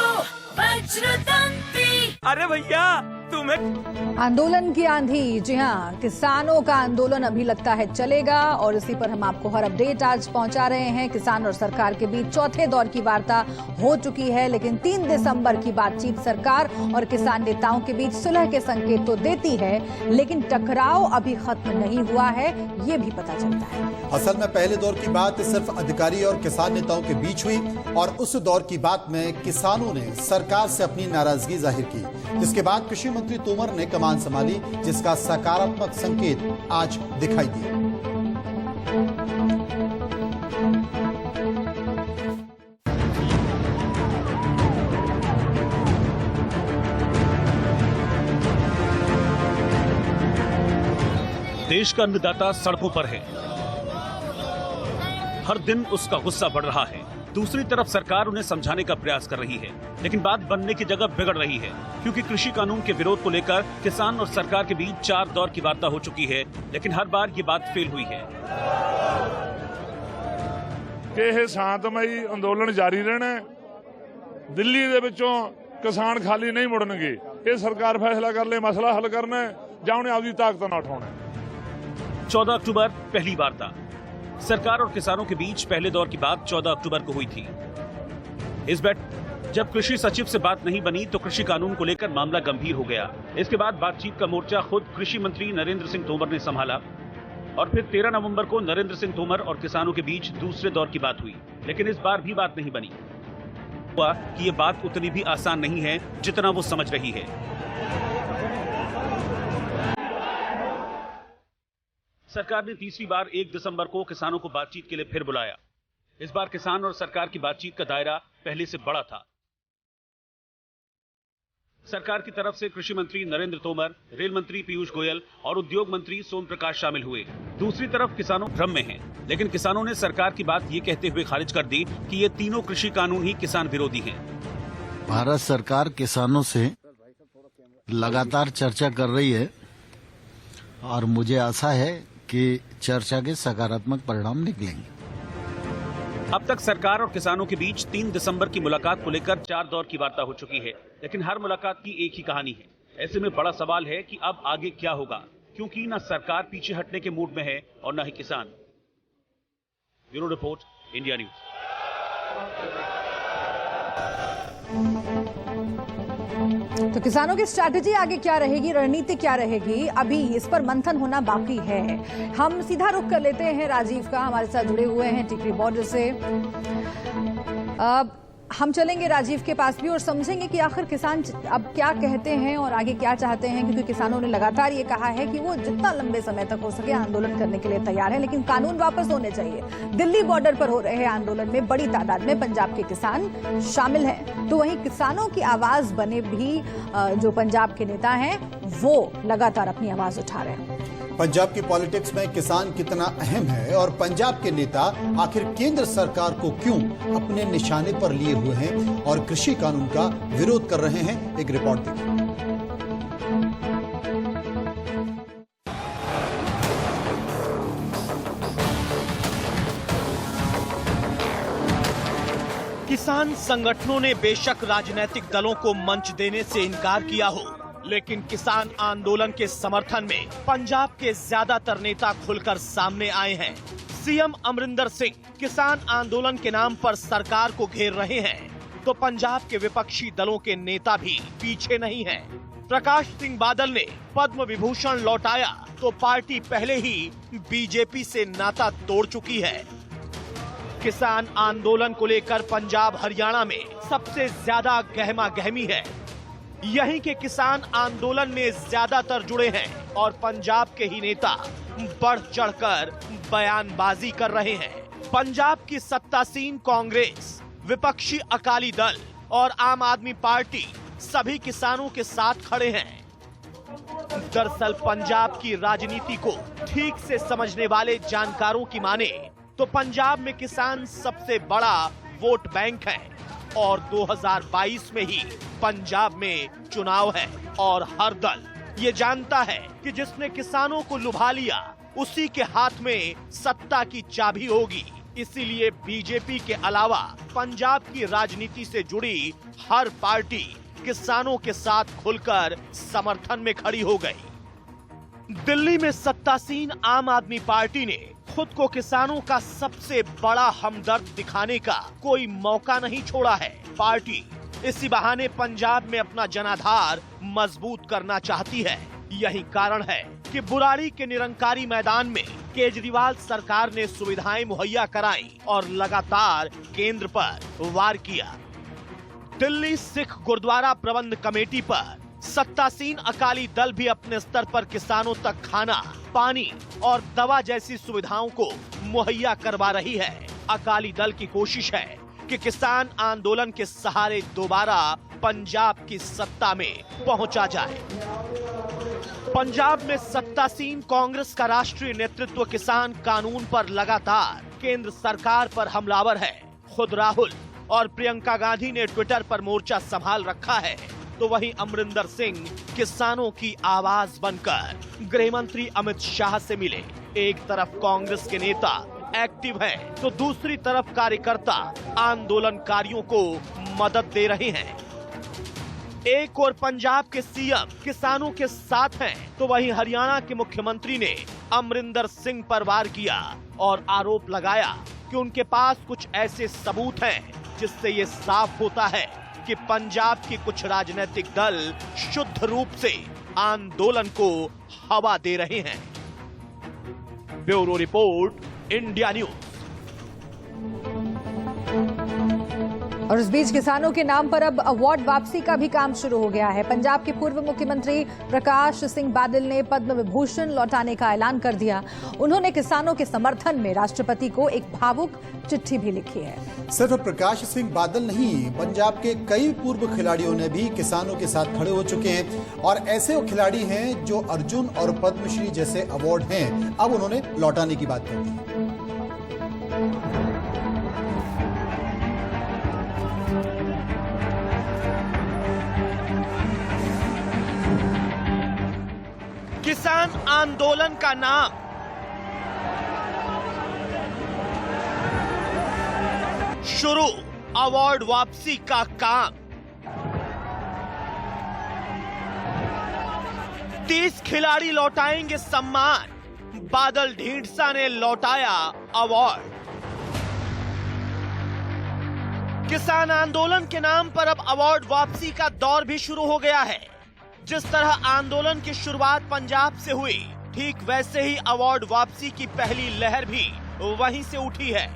वज्रदंती। अरे भैया तुम्हें। आंदोलन की आंधी, जी हाँ, किसानों का आंदोलन अभी लगता है चलेगा और इसी पर हम आपको हर अपडेट आज पहुंचा रहे हैं। किसान और सरकार के बीच चौथे दौर की वार्ता हो चुकी है, लेकिन 3 दिसंबर की बातचीत सरकार और किसान नेताओं के बीच सुलह के संकेत तो देती है, लेकिन टकराव अभी खत्म नहीं हुआ है, ये भी पता चलता है। असल में पहले दौर की बात सिर्फ अधिकारी और किसान नेताओं के बीच हुई और उस दौर की बात में किसानों ने सरकार से अपनी नाराजगी जाहिर की, जिसके बाद कृषि मंत्री तोमर ने कमान संभाली, जिसका सकारात्मक संकेत आज दिखाई दिया। देश का अन्नदाता सड़कों पर है, हर दिन उसका गुस्सा बढ़ रहा है। दूसरी तरफ सरकार उन्हें समझाने का प्रयास कर रही है, लेकिन बात बनने की जगह बिगड़ रही है, क्योंकि कृषि कानून के विरोध को लेकर किसान और सरकार के बीच 4 दौर की वार्ता हो चुकी है, लेकिन हर बार ये बात फेल हुई है। कि यह शांतमई अंदोलन जारी रहना, दिल्ली दे विचों किसान खाली नहीं मुड़नगे, ये सरकार फैसला कर ले, मसला हल करना या उन्हें आपकी ताकत ना उठाना। 14 अक्टूबर पहली वार्ता। सरकार और किसानों के बीच पहले दौर की बात 14 अक्टूबर को हुई थी। इस बैठ जब कृषि सचिव से बात नहीं बनी तो कृषि कानून को लेकर मामला गंभीर हो गया। इसके बाद बातचीत का मोर्चा खुद कृषि मंत्री नरेंद्र सिंह तोमर ने संभाला और फिर 13 नवंबर को नरेंद्र सिंह तोमर और किसानों के बीच दूसरे दौर की बात हुई, लेकिन इस बार भी बात नहीं बनी। हुआ कि ये बात उतनी भी आसान नहीं है जितना वो समझ रही है। सरकार ने तीसरी बार 1 दिसंबर को किसानों को बातचीत के लिए फिर बुलाया। इस बार किसान और सरकार की बातचीत का दायरा पहले से बड़ा था। सरकार की तरफ से कृषि मंत्री नरेंद्र तोमर, रेल मंत्री पीयूष गोयल और उद्योग मंत्री सोम प्रकाश शामिल हुए। दूसरी तरफ किसानों भ्रम में हैं, लेकिन किसानों ने सरकार की बात ये कहते हुए खारिज कर दी कि ये तीनों कृषि कानून ही किसान विरोधी हैं। भारत सरकार किसानों से लगातार चर्चा कर रही है और मुझे आशा है कि चर्चा के सकारात्मक परिणाम निकलेंगे। अब तक सरकार और किसानों के बीच 3 दिसंबर की मुलाकात को लेकर 4 दौर की वार्ता हो चुकी है, लेकिन हर मुलाकात की एक ही कहानी है। ऐसे में बड़ा सवाल है कि अब आगे क्या होगा, क्योंकि न सरकार पीछे हटने के मूड में है और न ही किसान। Bureau report, India news. तो किसानों की स्ट्रैटेजी आगे क्या रहेगी, रणनीति क्या रहेगी, अभी इस पर मंथन होना बाकी है। हम सीधा रुख कर लेते हैं राजीव का, हमारे साथ जुड़े हुए हैं टिकरी बॉर्डर से। हम चलेंगे राजीव के पास भी और समझेंगे कि आखिर किसान अब क्या कहते हैं और आगे क्या चाहते हैं, क्योंकि किसानों ने लगातार ये कहा है कि वो जितना लंबे समय तक हो सके आंदोलन करने के लिए तैयार है, लेकिन कानून वापस होने चाहिए। दिल्ली बॉर्डर पर हो रहे आंदोलन में बड़ी तादाद में पंजाब के किसान शामिल हैं, तो वहीं किसानों की आवाज बने भी जो पंजाब के नेता हैं वो लगातार अपनी आवाज उठा रहे हैं। पंजाब की पॉलिटिक्स में किसान कितना अहम है और पंजाब के नेता आखिर केंद्र सरकार को क्यों अपने निशाने पर लिए हुए हैं और कृषि कानून का विरोध कर रहे हैं, एक रिपोर्ट देखिए। किसान संगठनों ने बेशक राजनीतिक दलों को मंच देने से इनकार किया हो, लेकिन किसान आंदोलन के समर्थन में पंजाब के ज्यादातर नेता खुलकर सामने आए हैं। सीएम अमरिंदर सिंह किसान आंदोलन के नाम पर सरकार को घेर रहे हैं, तो पंजाब के विपक्षी दलों के नेता भी पीछे नहीं हैं। प्रकाश सिंह बादल ने पद्म विभूषण लौटाया तो पार्टी पहले ही बीजेपी से नाता तोड़ चुकी है। किसान आंदोलन को लेकर पंजाब हरियाणा में सबसे ज्यादा गहमा गहमी है। यहीं के किसान आंदोलन में ज्यादातर जुड़े हैं और पंजाब के ही नेता बढ़ चढ़कर बयानबाजी कर रहे हैं। पंजाब की सत्तासीन कांग्रेस, विपक्षी अकाली दल और आम आदमी पार्टी सभी किसानों के साथ खड़े हैं। दरअसल पंजाब की राजनीति को ठीक से समझने वाले जानकारों की माने तो पंजाब में किसान सबसे बड़ा वोट बैंक है और 2022 में ही पंजाब में चुनाव है और हर दल ये जानता है कि जिसने किसानों को लुभा लिया उसी के हाथ में सत्ता की चाबी होगी। इसीलिए बीजेपी के अलावा पंजाब की राजनीति से जुड़ी हर पार्टी किसानों के साथ खुलकर समर्थन में खड़ी हो गई। दिल्ली में सत्तासीन आम आदमी पार्टी ने खुद को किसानों का सबसे बड़ा हमदर्द दिखाने का कोई मौका नहीं छोड़ा है। पार्टी इसी बहाने पंजाब में अपना जनाधार मजबूत करना चाहती है। यही कारण है कि बुराड़ी के निरंकारी मैदान में केजरीवाल सरकार ने सुविधाएं मुहैया कराई और लगातार केंद्र पर वार किया। दिल्ली सिख गुरुद्वारा प्रबंध कमेटी पर सत्तासीन अकाली दल भी अपने स्तर पर किसानों तक खाना, पानी और दवा जैसी सुविधाओं को मुहैया करवा रही है। अकाली दल की कोशिश है कि किसान आंदोलन के सहारे दोबारा पंजाब की सत्ता में पहुंचा जाए। पंजाब में सत्तासीन कांग्रेस का राष्ट्रीय नेतृत्व किसान कानून पर लगातार केंद्र सरकार पर हमलावर है। खुद राहुल और प्रियंका गांधी ने ट्विटर पर मोर्चा संभाल रखा है, तो वहीं अमरिंदर सिंह किसानों की आवाज बनकर गृह मंत्री अमित शाह से मिले। एक तरफ कांग्रेस के नेता एक्टिव हैं, तो दूसरी तरफ कार्यकर्ता आंदोलनकारियों को मदद दे रहे हैं। एक और पंजाब के सीएम किसानों के साथ हैं, तो वहीं हरियाणा के मुख्यमंत्री ने अमरिंदर सिंह पर वार किया और आरोप लगाया कि उनके पास कुछ ऐसे सबूत हैं जिससे ये साफ होता है कि पंजाब के कुछ राजनीतिक दल शुद्ध रूप से आंदोलन को हवा दे रहे हैं। Bureau report, India news. और इस बीच किसानों के नाम पर अब अवार्ड वापसी का भी काम शुरू हो गया है। पंजाब के पूर्व मुख्यमंत्री प्रकाश सिंह बादल ने पद्म विभूषण लौटाने का ऐलान कर दिया। उन्होंने किसानों के समर्थन में राष्ट्रपति को एक भावुक चिट्ठी भी लिखी है। सिर्फ प्रकाश सिंह बादल नहीं, पंजाब के कई पूर्व खिलाड़ियों ने भी किसानों के साथ खड़े हो चुके हैं और ऐसे वो खिलाड़ी हैं जो अर्जुन और पद्मश्री जैसे अवार्ड हैं, अब उन्होंने लौटाने की बात कर दी। किसान आंदोलन का नाम शुरू, अवार्ड वापसी का काम। 30 खिलाड़ी लौटाएंगे सम्मान, बादल ढींढसा ने लौटाया अवार्ड। किसान आंदोलन के नाम पर अब अवार्ड वापसी का दौर भी शुरू हो गया है। जिस तरह आंदोलन की शुरुआत पंजाब से हुई, ठीक वैसे ही अवार्ड वापसी की पहली लहर भी वहीं से उठी है।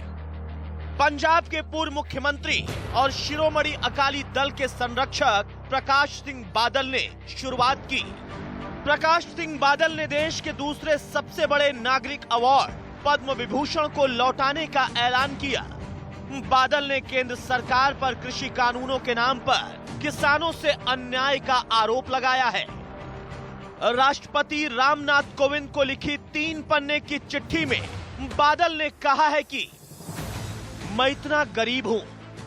पंजाब के पूर्व मुख्यमंत्री और शिरोमणि अकाली दल के संरक्षक प्रकाश सिंह बादल ने शुरुआत की। प्रकाश सिंह बादल ने देश के दूसरे सबसे बड़े नागरिक अवार्ड पद्म विभूषण को लौटाने का ऐलान किया। बादल ने केंद्र सरकार पर कृषि कानूनों के नाम पर किसानों से अन्याय का आरोप लगाया है। राष्ट्रपति रामनाथ कोविंद को लिखी 3 पन्ने की चिट्ठी में बादल ने कहा है कि मैं इतना गरीब हूं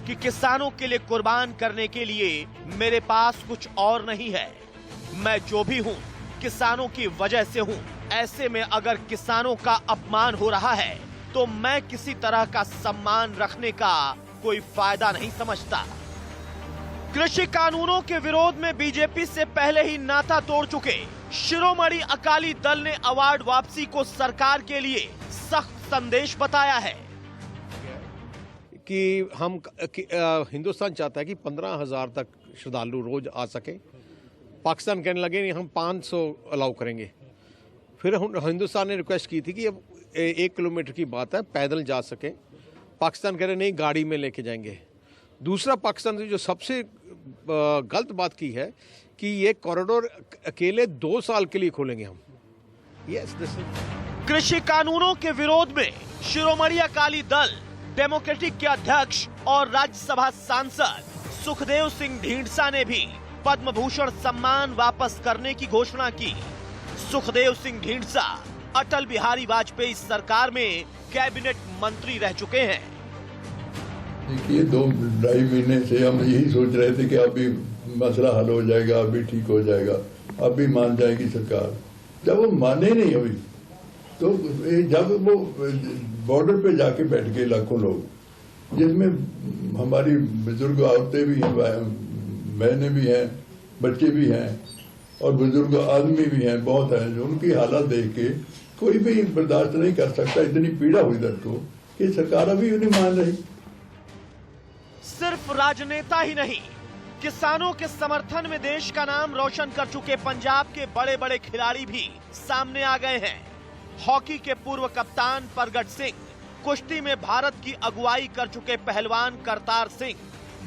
कि किसानों के लिए कुर्बान करने के लिए मेरे पास कुछ और नहीं है। मैं जो भी हूं किसानों की वजह से हूं। ऐसे में अगर किसानों का अपमान हो रहा है तो मैं किसी तरह का सम्मान रखने का कोई फायदा नहीं समझता। कृषि कानूनों के विरोध में बीजेपी से पहले ही नाता तोड़ चुके शिरोमणि अकाली दल ने अवार्ड वापसी को सरकार के लिए सख्त संदेश बताया है कि हम हिंदुस्तान चाहता है कि 15,000 तक श्रद्धालु रोज आ सके। पाकिस्तान कहने लगे नहीं, हम 500 अलाउ करेंगे। फिर हिंदुस्तान ने रिक्वेस्ट की थी कि अब 1 किलोमीटर की बात है, पैदल जा सके। पाकिस्तान कह रहे नहीं, गाड़ी में लेके जाएंगे। दूसरा, पाकिस्तान ने जो सबसे गलत बात की है कि ये कॉरिडोर अकेले 2 साल के लिए खोलेंगे हम। यस, कृषि कानूनों के विरोध में शिरोमणि अकाली दल, डेमोक्रेटिक के अध्यक्ष और राज्यसभा सांसद सुखदेव सिंह ढींढसा ने भी पद्म भूषण सम्मान वापस करने की घोषणा की। सुखदेव सिंह ढींढसा अटल बिहारी वाजपेयी सरकार में कैबिनेट मंत्री रह चुके हैं। देखिए, 2-2.5 महीने से हम यही सोच रहे थे कि अभी मसला हल हो जाएगा, अभी ठीक हो जाएगा, अभी मान जाएगी सरकार। जब वो माने नहीं अभी, तो जब वो बॉर्डर पे जाके बैठ गए लाखों लोग, जिसमें हमारी बुजुर्ग औरतें भी, बहनें भी हैं, बच्चे भी हैं और बुजुर्ग आदमी भी हैं, बहुत हैं, जो उनकी हालत देख के कोई भी बर्दाश्त नहीं कर सकता। इतनी पीड़ा हुई दर्द को कि सरकार अभी नहीं मान रही। सिर्फ राजनेता ही नहीं, किसानों के समर्थन में देश का नाम रोशन कर चुके पंजाब के बड़े बड़े खिलाड़ी भी सामने आ गए हैं। हॉकी के पूर्व कप्तान परगट सिंह, कुश्ती में भारत की अगुवाई कर चुके पहलवान करतार सिंह,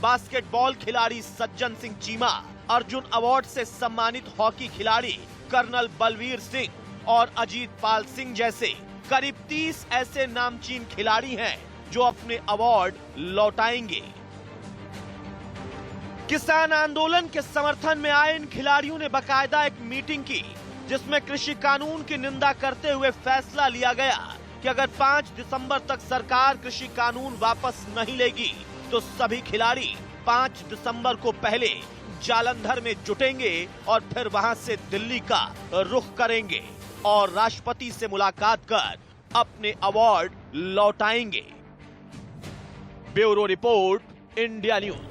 बास्केटबॉल खिलाड़ी सज्जन सिंह चीमा, अर्जुन अवार्ड से सम्मानित हॉकी खिलाड़ी कर्नल बलवीर सिंह और अजीत पाल सिंह जैसे करीब 30 ऐसे नामचीन खिलाड़ी हैं जो अपने अवार्ड लौटाएंगे। किसान आंदोलन के समर्थन में आए इन खिलाड़ियों ने बाकायदा एक मीटिंग की, जिसमें कृषि कानून की निंदा करते हुए फैसला लिया गया कि अगर 5 दिसंबर तक सरकार कृषि कानून वापस नहीं लेगी तो सभी खिलाड़ी 5 दिसंबर को पहले जालंधर में जुटेंगे और फिर वहां से दिल्ली का रुख करेंगे और राष्ट्रपति से मुलाकात कर अपने अवार्ड लौटाएंगे। Bureau report, India news.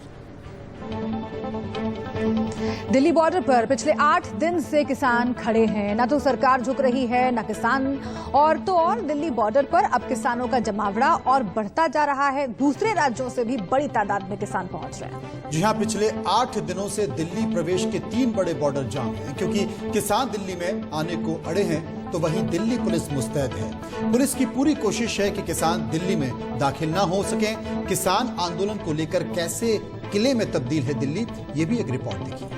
Delhi border पर पिछले 8 दिन से किसान खड़े हैं। न तो सरकार झुक रही है, न किसान। और तो और दिल्ली बॉर्डर पर अब किसानों का जमावड़ा और बढ़ता जा रहा है। दूसरे राज्यों से भी बड़ी तादाद में किसान पहुंच रहे हैं। जी हां, पिछले 8 दिनों से दिल्ली प्रवेश के 3 बड़े बॉर्डर जाम हैं, क्योंकि किसान दिल्ली में आने को अड़े हैं, तो वहीं दिल्ली पुलिस मुस्तैद है। पुलिस की पूरी कोशिश है कि किसान दिल्ली में दाखिल ना हो सकें। किसान आंदोलन को लेकर कैसे किले में तब्दील है दिल्ली, ये भी एक रिपोर्ट देखिए।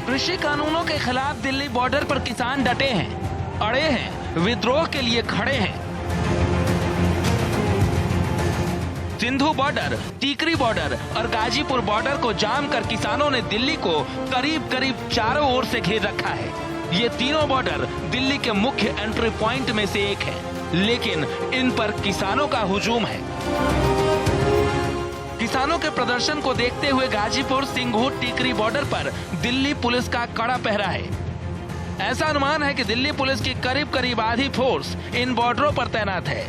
कृषि कानूनों के खिलाफ दिल्ली बॉर्डर पर किसान डटे हैं, अड़े हैं, विद्रोह के लिए खड़े हैं। सिंधु बॉर्डर, टीकरी बॉर्डर और गाजीपुर बॉर्डर को जाम कर किसानों ने दिल्ली को करीब करीब चारों ओर से घेर रखा है। ये तीनों बॉर्डर दिल्ली के मुख्य एंट्री पॉइंट में से एक है, लेकिन इन पर किसानों का हुजूम है। किसानों के प्रदर्शन को देखते हुए गाजीपुर, सिंघू, टीकरी बॉर्डर पर दिल्ली पुलिस का कड़ा पहरा है। ऐसा अनुमान है कि दिल्ली पुलिस की करीब करीब आधी फोर्स इन बॉर्डरों पर तैनात है।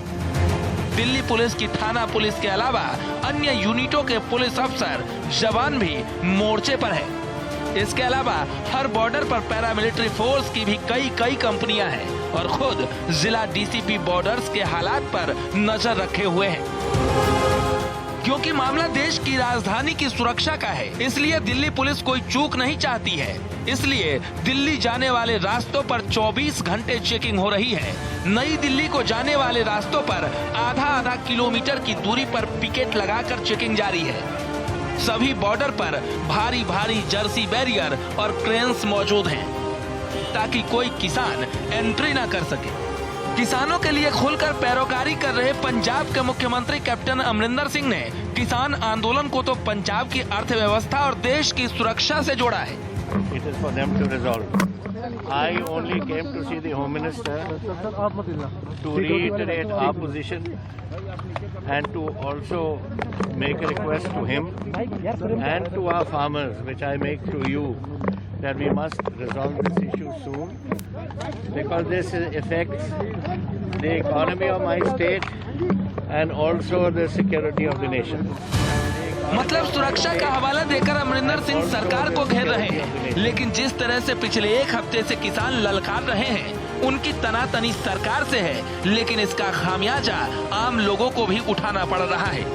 दिल्ली पुलिस की थाना पुलिस के अलावा अन्य यूनिटों के पुलिस अफसर, जवान भी मोर्चे पर है। इसके अलावा हर बॉर्डर पर पैरामिलिट्री फोर्स की भी कई कंपनियां हैं और खुद जिला डीसीपी बॉर्डर्स के हालात पर नजर रखे हुए हैं। क्योंकि मामला देश की राजधानी की सुरक्षा का है, इसलिए दिल्ली पुलिस कोई चूक नहीं चाहती है। इसलिए दिल्ली जाने वाले रास्तों पर 24 घंटे चेकिंग हो रही है। नई दिल्ली को जाने वाले रास्तों पर आधा किलोमीटर की दूरी पर पिकेट लगाकर चेकिंग जारी है। सभी बॉर्डर पर भारी जर्सी बैरियर और क्रेन्स मौजूद हैं, ताकि कोई किसान एंट्री न कर सके। किसानों के लिए खुलकर पैरोकारी कर रहे पंजाब के मुख्यमंत्री कैप्टन अमरिंदर सिंह ने किसान आंदोलन को तो पंजाब की अर्थव्यवस्था और देश की सुरक्षा से जोड़ा है। It is for them to resolve. I only came to see the Home Minister to reiterate our position and to also make a request to him and to our farmers, which I make to you, that we must resolve this issue soon, because this affects the economy of my state and also the security of the nation. मतलब सुरक्षा का हवाला देकर अमरिंदर सिंह सरकार को घेर रहे हैं, लेकिन जिस तरह से पिछले 1 हफ्ते से किसान ललकार रहे हैं, उनकी तनातनी सरकार से है, लेकिन इसका खामियाजा आम लोगों को भी उठाना पड़ रहा है।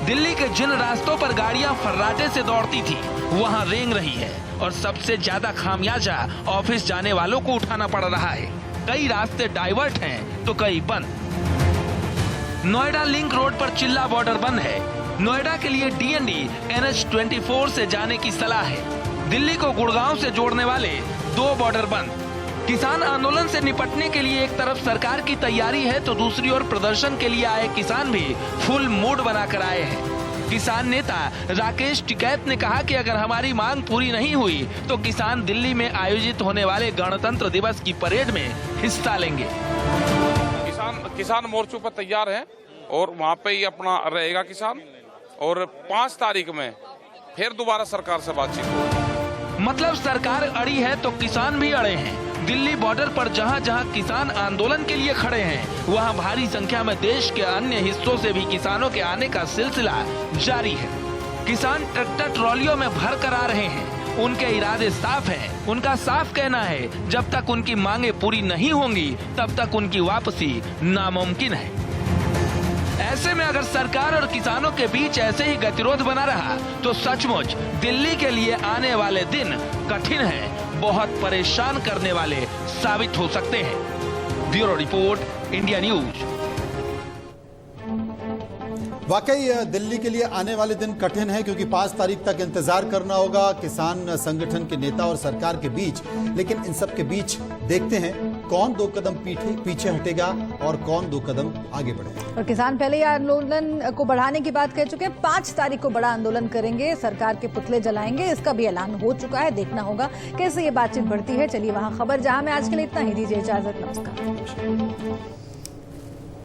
दिल्ली के जिन रास्तों पर गाड़ियां फर्राटे से दौड़ती थी, वहां रेंग रही है और सबसे ज्यादा खामियाजा ऑफिस जाने वालों को उठाना पड़ रहा है। कई रास्ते डाइवर्ट हैं तो कई बंद। नोएडा लिंक रोड पर चिल्ला बॉर्डर बंद है। नोएडा के लिए डीएनडी NH-24 से जाने की सलाह है। दिल्ली को गुड़गांव से जोड़ने वाले 2 बॉर्डर बंद। किसान आंदोलन से निपटने के लिए एक तरफ सरकार की तैयारी है, तो दूसरी ओर प्रदर्शन के लिए आए किसान भी फुल मूड बनाकर आए हैं। किसान नेता राकेश टिकैत ने कहा कि अगर हमारी मांग पूरी नहीं हुई तो किसान दिल्ली में आयोजित होने वाले गणतंत्र दिवस की परेड में हिस्सा लेंगे। किसान मोर्चों पर तैयार है और वहाँ पे ही अपना रहेगा किसान, और 5 तारीख में फिर दोबारा सरकार से बातचीत होगी। मतलब सरकार अड़ी है तो किसान भी अड़े हैं। दिल्ली बॉर्डर पर जहां जहां किसान आंदोलन के लिए खड़े हैं, वहां भारी संख्या में देश के अन्य हिस्सों से भी किसानों के आने का सिलसिला जारी है। किसान ट्रैक्टर ट्रॉलियों में भर कर आ रहे हैं। उनके इरादे साफ हैं। उनका साफ कहना है जब तक उनकी मांगे पूरी नहीं होंगी तब तक उनकी वापसी नामुमकिन है। ऐसे में अगर सरकार और किसानों के बीच ऐसे ही गतिरोध बना रहा तो सचमुच दिल्ली के लिए आने वाले दिन कठिन हैं, बहुत परेशान करने वाले साबित हो सकते हैं। Bureau report, India news. वाकई दिल्ली के लिए आने वाले दिन कठिन है क्योंकि 5 तारीख तक इंतजार करना होगा किसान संगठन के नेता और सरकार के बीच। लेकिन इन सब के बीच देखते हैं कौन 2 कदम पीछे हटेगा और कौन 2 कदम आगे बढ़ेगा। और किसान पहले ही आंदोलन को बढ़ाने की बात कह चुके हैं। 5 तारीख को बड़ा आंदोलन करेंगे, सरकार के पुतले जलाएंगे, इसका भी ऐलान हो चुका है। देखना होगा कैसे ये बातचीत बढ़ती है। चलिए वहां खबर जहां में आज के लिए इतना ही। दीजिए इजाजत, नमस्कार।